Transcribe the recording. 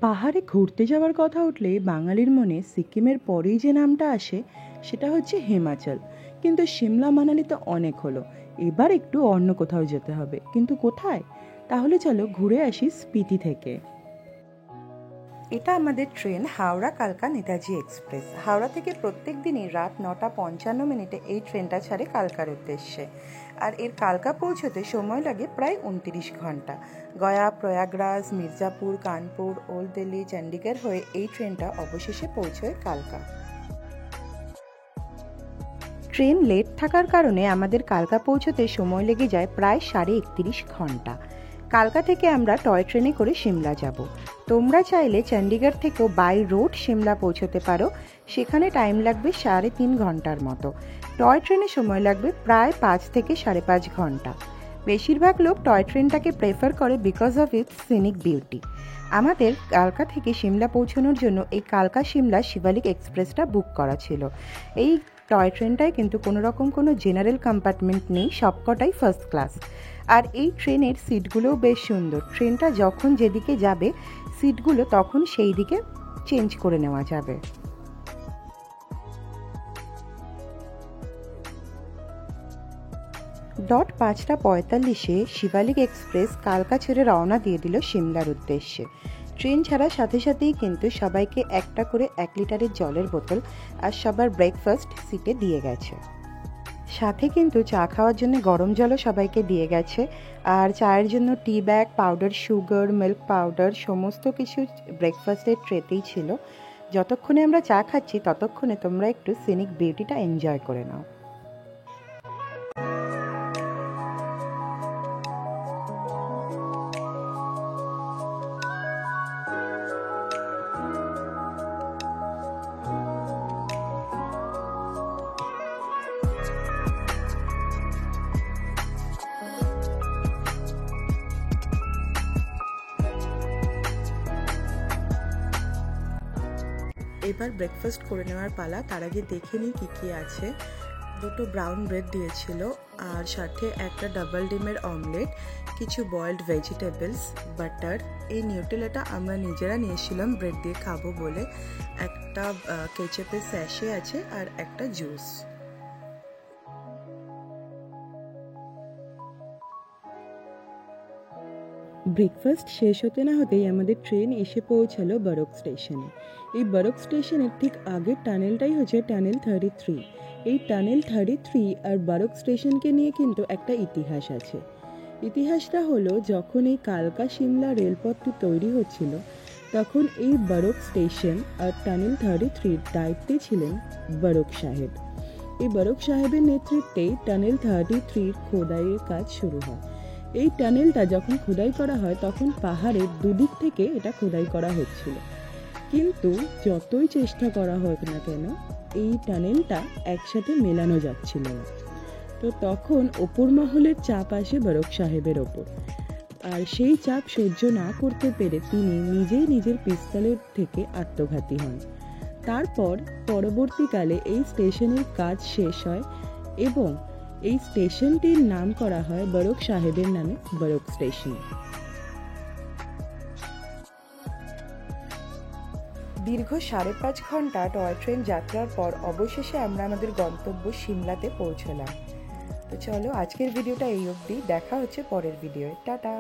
পাহাড়ে ঘুরতে যাওয়ার কথা উঠলে বাঙালির মনে সিকিমের পরেই যে নামটা আসে সেটা হচ্ছে হিমাচল। কিন্তু সিমলা মানালি তো অনেক হলো, এবার একটু অন্য কোথাও যেতে হবে। কিন্তু কোথায়? তাহলে চলো ঘুরে আসি স্পিতি থেকে। এটা আমাদের ট্রেন হাওড়া কালকা নেতাজি এক্সপ্রেস। হাওড়া থেকে প্রত্যেক দিনই রাত 9:55 এই ট্রেনটা ছাড়ে কালকার উদ্দেশ্যে। আর এর কালকা পৌঁছতে সময় লাগে প্রায় 29 ঘন্টা। গয়া, প্রয়াগরাজ, মির্জাপুর, কানপুর, ওল্ড দিল্লি, চণ্ডীগড় হয়ে এই ট্রেনটা অবশেষে পৌঁছয় কালকা। ট্রেন লেট থাকার কারণে আমাদের কালকা পৌঁছতে সময় লেগে যায় প্রায় 31.5 ঘন্টা। কালকা থেকে আমরা টয় ট্রেনে করে সিমলা যাব। তোমরা চাইলে চণ্ডীগড় থেকেও বাই রোড সিমলা পৌঁছতে পারো, সেখানে টাইম লাগবে 3.5 ঘন্টার মতো। টয় ট্রেনে সময় লাগবে প্রায় 5 থেকে 5.5 ঘন্টা। বেশিরভাগ লোক টয় ট্রেনটাকে প্রেফার করে because of its scenic beauty. আমাদের কালকা থেকে সিমলা পৌঁছানোর জন্য এই কালকা সিমলা শিবালিক এক্সপ্রেসটা বুক করা ছিল। এই টয় ট্রেনটায় কিন্তু কোনো জেনারেল কম্পার্টমেন্ট নেই, সবকটাই ফার্স্ট ক্লাস। আর এই ট্রেনের সিটগুলোও বেশ সুন্দর। ট্রেনটা যখন যেদিকে যাবে সিটগুলো তখন সেই দিকে চেঞ্জ করে নেওয়া যাবে। 5:45 শিবালিক এক্সপ্রেস কালকা ছেড়ে রওনা দিয়ে দিল সিমলার উদ্দেশ্যে। ট্রেন ছাড়ার সাথে সাথেই কিন্তু সবাইকে একটা করে 1 লিটারের জলের বোতল আর সবার ব্রেকফাস্ট সিটে দিয়ে গেছে। সাথে কিন্তু চা খাওয়ার জন্য গরম জলও সবাইকে দিয়ে গেছে। আর চায়ের জন্য tea bag, powder, sugar, milk powder সমস্ত কিছু ব্রেকফাস্টের ট্রেতেই ছিল। যতক্ষণে আমরা চা খাচ্ছি ততক্ষণে তোমরা একটু সিনিক বিউটিটা এনজয় করে নাও। এবার ব্রেকফাস্ট করে নেওয়ার পালা। তার আগে দেখে নিই কী কী আছে। 2টো ব্রাউন ব্রেড দিয়েছিল, আর সাথে একটা ডাবল ডিমের অমলেট, কিছু বয়েলড ভেজিটেবলস, বাটার। এই নিউটেলাটা আমরা নিজেরা নিয়েছিলাম ব্রেড দিয়ে খাবো বলে। একটা কেচাপের স্যাশে আছে আর একটা জুস। ব্রেকফাস্ট শেষ হতে না হতেই আমাদের ট্রেন এসে পৌঁছালো বরক স্টেশনে। এই বরক স্টেশনের ঠিক আগের টানেলটাই হচ্ছে টানেল 33। এই টানেল 33 আর বরক স্টেশনকে নিয়ে কিন্তু একটা ইতিহাস আছে। ইতিহাসটা হলো, যখন এই কালকা সিমলা রেলপথটি তৈরি হচ্ছিল তখন এই বরক স্টেশন আর টানেল 33-র দায়িত্বে ছিলেন বরক সাহেব। এই বরক সাহেবের নেতৃত্বেই টানেল 33-র খোদাইয়ের কাজ শুরু হয়। এই টানেলটা যখন খোদাই করা হয় তখন পাহাড়ের দুদিক থেকে এটা খোদাই করা হচ্ছিল, কিন্তু যতই চেষ্টা করা হোক না কেন এই টানেলটা একসাথে মেলানো যাচ্ছিল না। তো তখন ওপর মহলের চাপ আসে বরক সাহেবের ওপর, আর সেই চাপ সহ্য না করতে পেরে তিনি নিজেই নিজের পিস্তলের থেকে আত্মঘাতী হন। তারপর পরবর্তীকালে এই স্টেশনের কাজ শেষ হয় এবং এই স্টেশনটির নাম করা হয় বরক সাহেবের নামে, বরক স্টেশন। দীর্ঘ 5.5 ঘন্টা টয় ট্রেন যাত্রার পর অবশেষে আমরা আমাদের গন্তব্য সিমলাতে পৌঁছলাম। তো চলো আজকের ভিডিওটা এই অবধি, দেখা হচ্ছে পরের ভিডিওয়। টাটা।